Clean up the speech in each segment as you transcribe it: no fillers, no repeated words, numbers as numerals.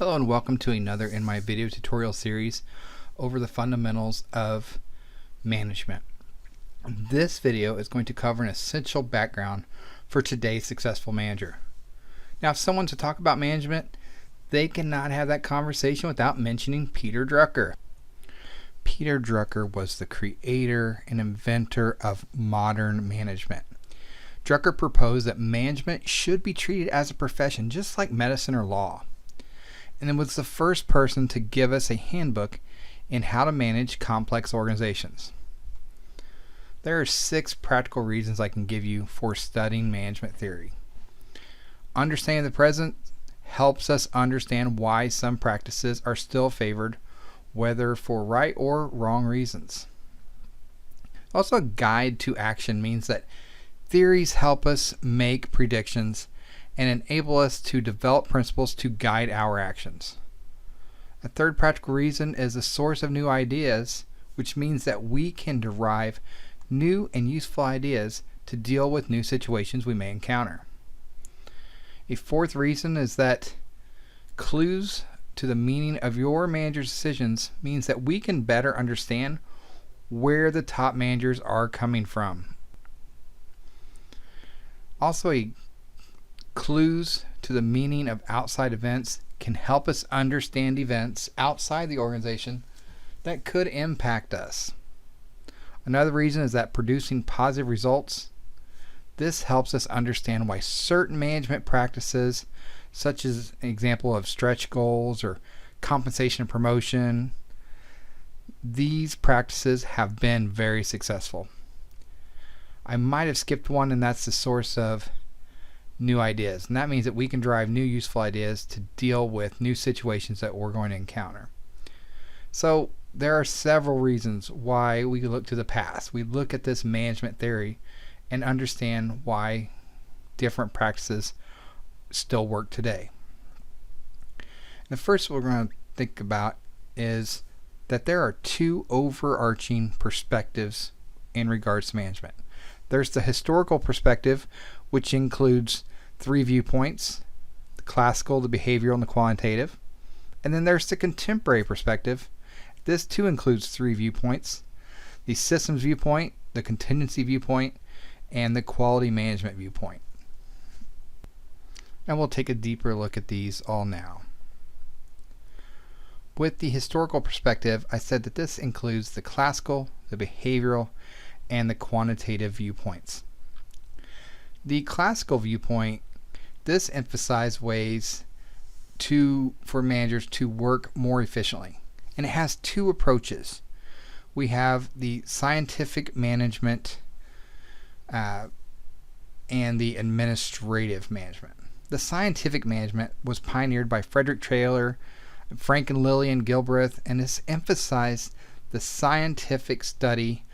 Hello and welcome to another in my video tutorial series over the fundamentals of management. This video is going to cover an essential background for today's successful manager. Now, if someone's to talk about management, they cannot have that conversation without mentioning Peter Drucker. Peter Drucker was the creator and inventor of modern management. Drucker proposed that management should be treated as a profession, just like medicine or law. And then was the first person to give us a handbook in how to manage complex organizations. There are 6 practical reasons I can give you for studying management theory. Understanding the present helps us understand why some practices are still favored, whether for right or wrong reasons. Also, a guide to action means that theories help us make predictions and enable us to develop principles to guide our actions. A third practical reason is the source of new ideas, which means that we can derive new and useful ideas to deal with new situations we may encounter. A fourth reason is that clues to the meaning of your manager's decisions means that we can better understand where the top managers are coming from. Also, clues to the meaning of outside events can help us understand events outside the organization that could impact us. Another reason is that producing positive results. This helps us understand why certain management practices, such as an example of stretch goals or compensation and promotion, these practices have been very successful. I might have skipped one, and that's the source of new ideas, and that means that we can derive new useful ideas to deal with new situations that we're going to encounter. So there are several reasons why we look to the past. We look at this management theory and understand why different practices still work today. The first we're going to think about is that there are 2 overarching perspectives in regards to management. There's the historical perspective, which includes 3 viewpoints: the classical, the behavioral, and the quantitative. And then there's the contemporary perspective. This too includes 3 viewpoints: the systems viewpoint, the contingency viewpoint, and the quality management viewpoint. And we'll take a deeper look at these all now. With the historical perspective, I said that this includes the classical, the behavioral, and the quantitative viewpoints. The classical viewpoint, this emphasizes ways for managers to work more efficiently. And it has 2 approaches. We have the scientific management and the administrative management. The scientific management was pioneered by Frederick Taylor, Frank and Lillian Gilbreth, and this emphasized the scientific study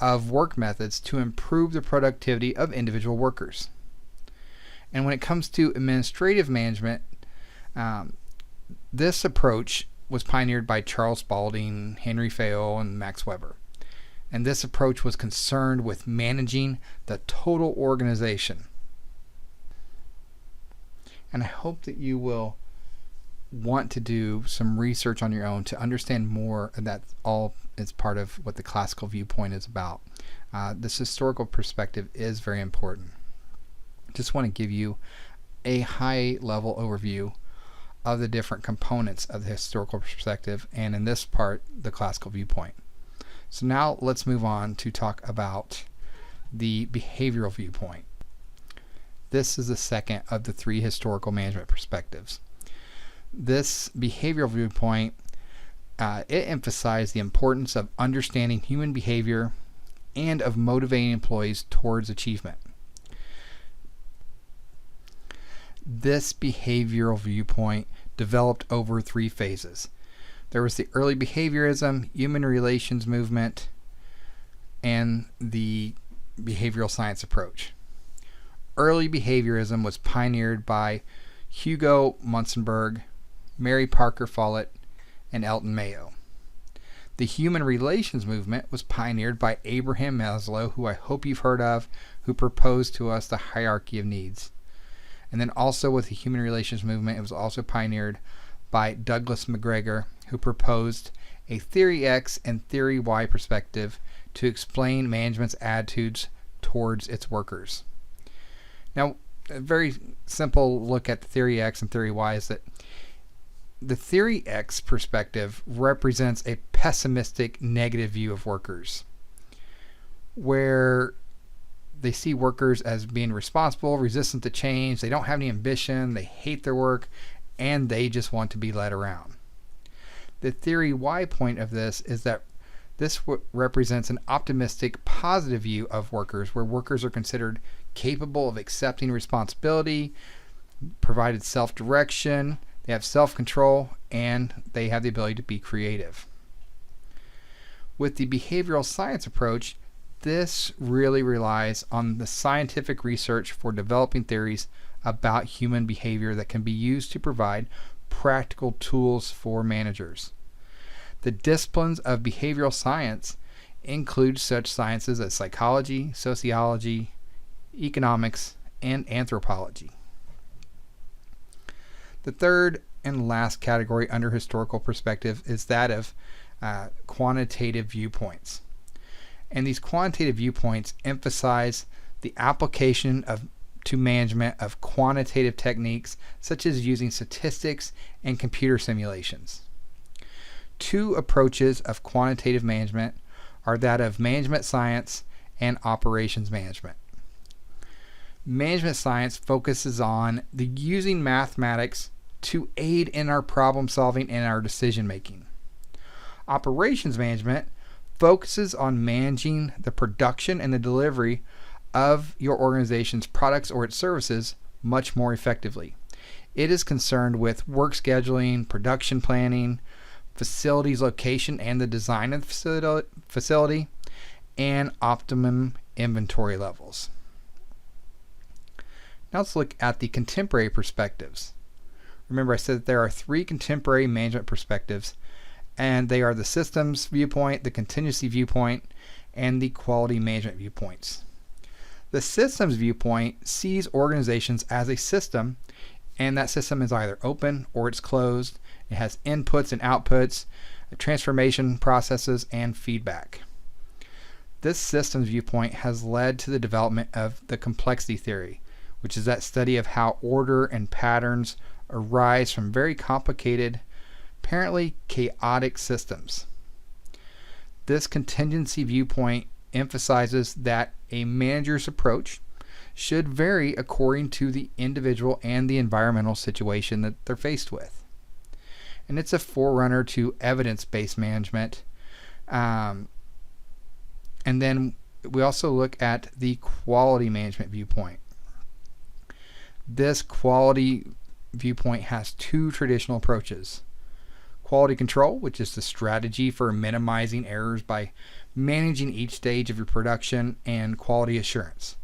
of work methods to improve the productivity of individual workers. And when it comes to administrative management, this approach was pioneered by Charles Spalding, Henry Fayol, and Max Weber. And this approach was concerned with managing the total organization. And I hope that you will want to do some research on your own to understand more, and that all is part of what the classical viewpoint is about. This historical perspective is very important. Just want to give you a high level overview of the different components of the historical perspective, and in this part, the classical viewpoint. So now let's move on to talk about the behavioral viewpoint. This is the second of the 3 historical management perspectives. This behavioral viewpoint, it emphasized the importance of understanding human behavior and of motivating employees towards achievement. This behavioral viewpoint developed over 3 phases. There was the early behaviorism, human relations movement, and the behavioral science approach. Early behaviorism was pioneered by Hugo Munzenberg, Mary Parker Follett, and Elton Mayo. The human relations movement was pioneered by Abraham Maslow, who I hope you've heard of, who proposed to us the hierarchy of needs. And then also with the human relations movement, it was also pioneered by Douglas McGregor, who proposed a Theory X and Theory Y perspective to explain management's attitudes towards its workers. Now, a very simple look at Theory X and Theory Y is that the Theory X perspective represents a pessimistic, negative view of workers, where they see workers as being responsible, resistant to change, they don't have any ambition, they hate their work, and they just want to be led around. The Theory Y point of this is that this represents an optimistic, positive view of workers, where workers are considered capable of accepting responsibility, provided self-direction, they have self-control, and they have the ability to be creative. With the behavioral science approach, this really relies on the scientific research for developing theories about human behavior that can be used to provide practical tools for managers. The disciplines of behavioral science include such sciences as psychology, sociology, economics, and anthropology. The third and last category under historical perspective is that of quantitative viewpoints. And these quantitative viewpoints emphasize the application to management of quantitative techniques such as using statistics and computer simulations. Two approaches of quantitative management are that of management science and operations management. Management science focuses on the using mathematics to aid in our problem solving and our decision making. Operations management focuses on managing the production and the delivery of your organization's products or its services much more effectively. It is concerned with work scheduling, production planning, facilities location and the design of the facility, and optimum inventory levels. Now let's look at the contemporary perspectives. Remember, I said that there are three contemporary management perspectives, and they are the systems viewpoint, the contingency viewpoint, and the quality management viewpoints. The systems viewpoint sees organizations as a system, and that system is either open or it's closed. It has inputs and outputs, transformation processes, and feedback. This systems viewpoint has led to the development of the complexity theory, which is that study of how order and patterns arise from very complicated, apparently chaotic systems. This contingency viewpoint emphasizes that a manager's approach should vary according to the individual and the environmental situation that they're faced with. And it's a forerunner to evidence-based management. And then we also look at the quality management viewpoint. This quality viewpoint has two traditional approaches. Quality control, which is the strategy for minimizing errors by managing each stage of your production, and quality assurance.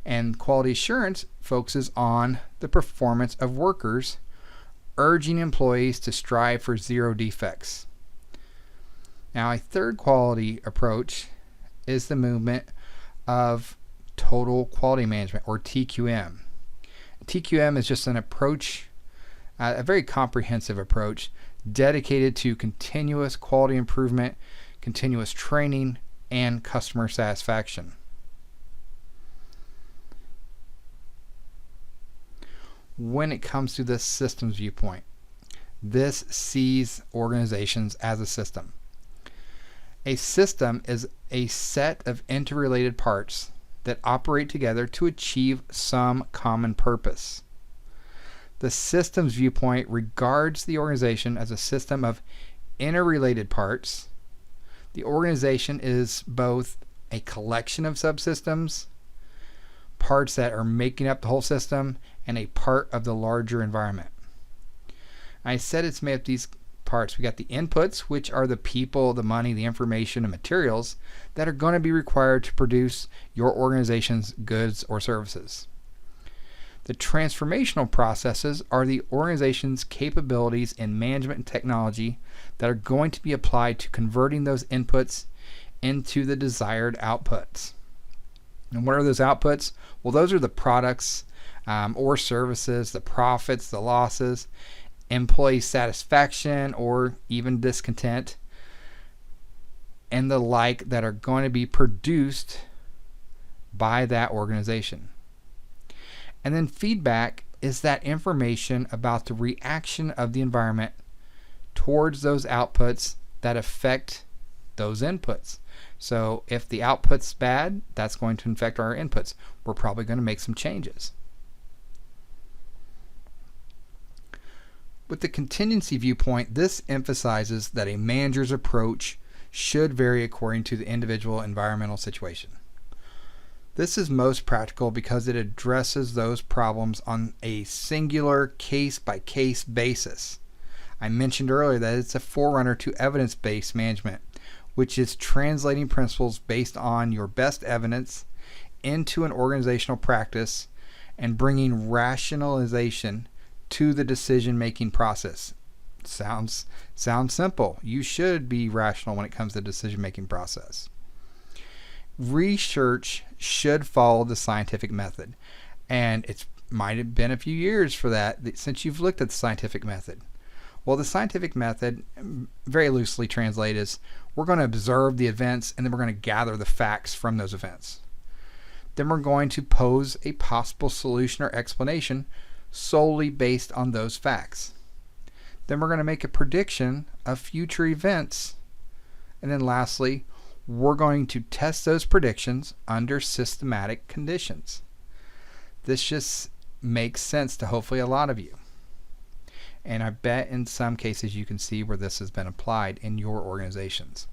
And quality assurance focuses on the performance of workers, urging employees to strive for zero defects. Now, a third quality approach is the movement of total quality management, or TQM. TQM is just an approach, a very comprehensive approach dedicated to continuous quality improvement, continuous training, and customer satisfaction. When it comes to this systems viewpoint, this sees organizations as a system. A system is a set of interrelated parts that operate together to achieve some common purpose. The systems viewpoint regards the organization as a system of interrelated parts. The organization is both a collection of subsystems, parts that are making up the whole system, and a part of the larger environment. I said it's made up of these parts. We got the inputs, which are the people, the money, the information, and materials that are going to be required to produce your organization's goods or services. The transformational processes are the organization's capabilities in management and technology that are going to be applied to converting those inputs into the desired outputs. And what are those outputs? Well, those are the products or services, the profits, the losses, employee satisfaction, or even discontent, and the like that are going to be produced by that organization. And then feedback is that information about the reaction of the environment towards those outputs that affect those inputs. So if the output's bad, that's going to affect our inputs. We're probably going to make some changes. With the contingency viewpoint, this emphasizes that a manager's approach should vary according to the individual environmental situation. This is most practical because it addresses those problems on a singular case-by-case basis. I mentioned earlier that it's a forerunner to evidence-based management, which is translating principles based on your best evidence into an organizational practice and bringing rationalization to the decision-making process. Sounds simple. You should be rational when it comes to the decision-making process. Research should follow the scientific method, and it might have been a few years for that since you've looked at the scientific method. Well, the scientific method, very loosely translated, is we're going to observe the events and then we're going to gather the facts from those events. Then we're going to pose a possible solution or explanation solely based on those facts. Then we're going to make a prediction of future events. And then lastly, we're going to test those predictions under systematic conditions. This just makes sense to hopefully a lot of you. And I bet in some cases you can see where this has been applied in your organizations.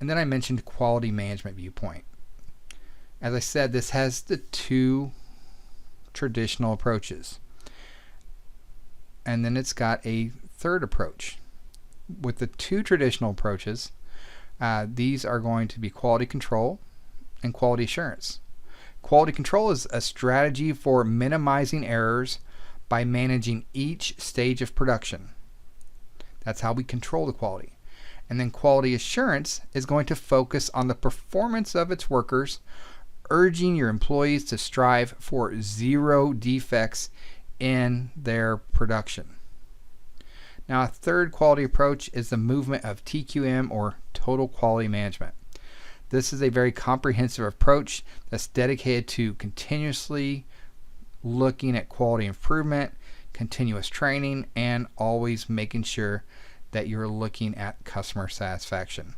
And then I mentioned quality management viewpoint. As I said, this has the two traditional approaches. And then it's got a third approach. With the two traditional approaches, these are going to be quality control and quality assurance. Quality control is a strategy for minimizing errors by managing each stage of production. That's how we control the quality. And then quality assurance is going to focus on the performance of its workers, urging your employees to strive for zero defects in their production. Now, a third quality approach is the movement of TQM, or Total Quality Management. This is a very comprehensive approach that's dedicated to continuously looking at quality improvement, continuous training, and always making sure that you're looking at customer satisfaction.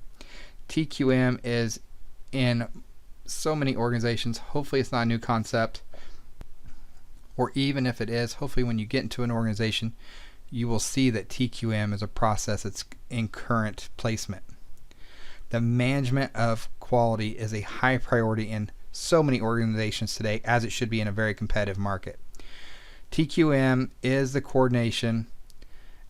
TQM is in so many organizations. Hopefully it's not a new concept, or even if it is, hopefully when you get into an organization you will see that TQM is a process that's in current placement. The management of quality is a high priority in so many organizations today, as it should be in a very competitive market. TQM is the coordination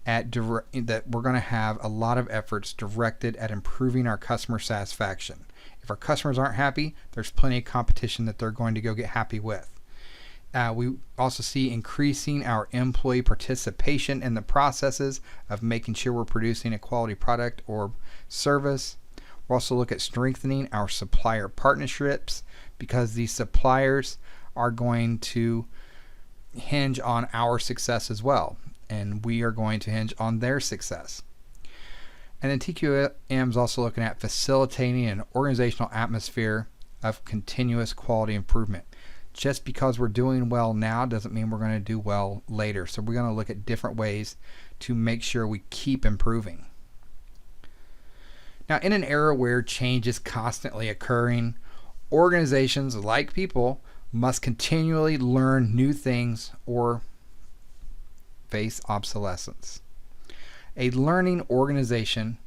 that we're going to have a lot of efforts directed at improving our customer satisfaction. If our customers aren't happy, there's plenty of competition that they're going to go get happy with. We also see increasing our employee participation in the processes of making sure we're producing a quality product or service. We'll also look at strengthening our supplier partnerships, because these suppliers are going to hinge on our success as well, and we are going to hinge on their success. And then TQM is also looking at facilitating an organizational atmosphere of continuous quality improvement. Just because we're doing well now doesn't mean we're going to do well later. So we're going to look at different ways to make sure we keep improving. Now, in an era where change is constantly occurring, organizations, like people, must continually learn new things or face obsolescence. A learning organization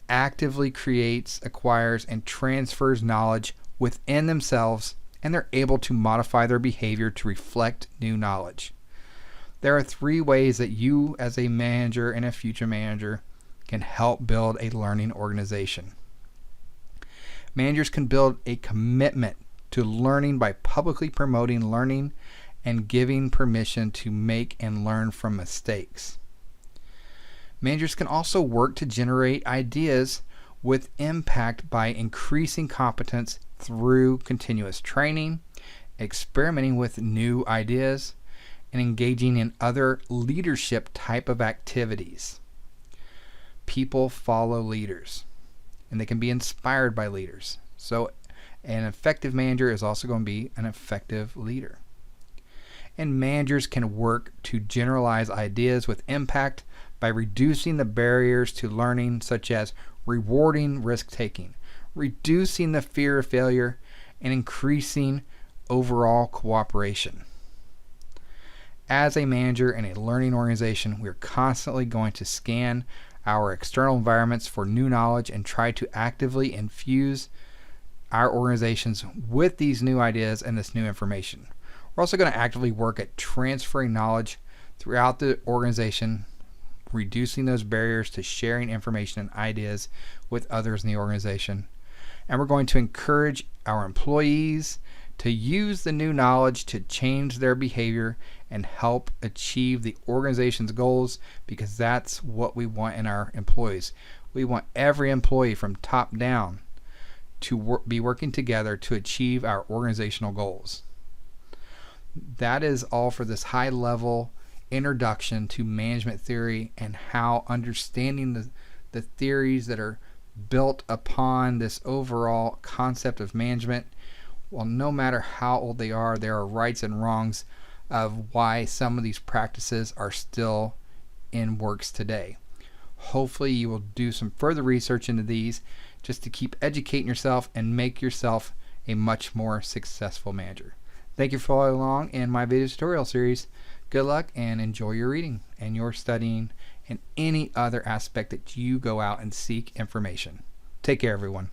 actively creates, acquires, and transfers knowledge within themselves, and they're able to modify their behavior to reflect new knowledge. There are 3 ways that you, as a manager and a future manager, can help build a learning organization. Managers can build a commitment to learning by publicly promoting learning and giving permission to make and learn from mistakes. Managers can also work to generate ideas with impact by increasing competence through continuous training, experimenting with new ideas, and engaging in other leadership type of activities. People follow leaders, and they can be inspired by leaders. So an effective manager is also going to be an effective leader. And managers can work to generalize ideas with impact by reducing the barriers to learning, such as rewarding risk-taking, reducing the fear of failure, and increasing overall cooperation. As a manager in a learning organization, we're constantly going to scan our external environments for new knowledge and try to actively infuse our organizations with these new ideas and this new information. We're also going to actively work at transferring knowledge throughout the organization, reducing those barriers to sharing information and ideas with others in the organization. And we're going to encourage our employees to use the new knowledge to change their behavior and help achieve the organization's goals, because that's what we want in our employees. We want every employee from top down to be working together to achieve our organizational goals. That is all for this high-level introduction to management theory and how understanding the theories that are built upon this overall concept of management. Well, no matter how old they are, there are rights and wrongs of why some of these practices are still in works today. Hopefully you will do some further research into these just to keep educating yourself and make yourself a much more successful manager. Thank you for following along in my video tutorial series. Good luck and enjoy your reading and your studying and any other aspect that you go out and seek information. Take care, everyone.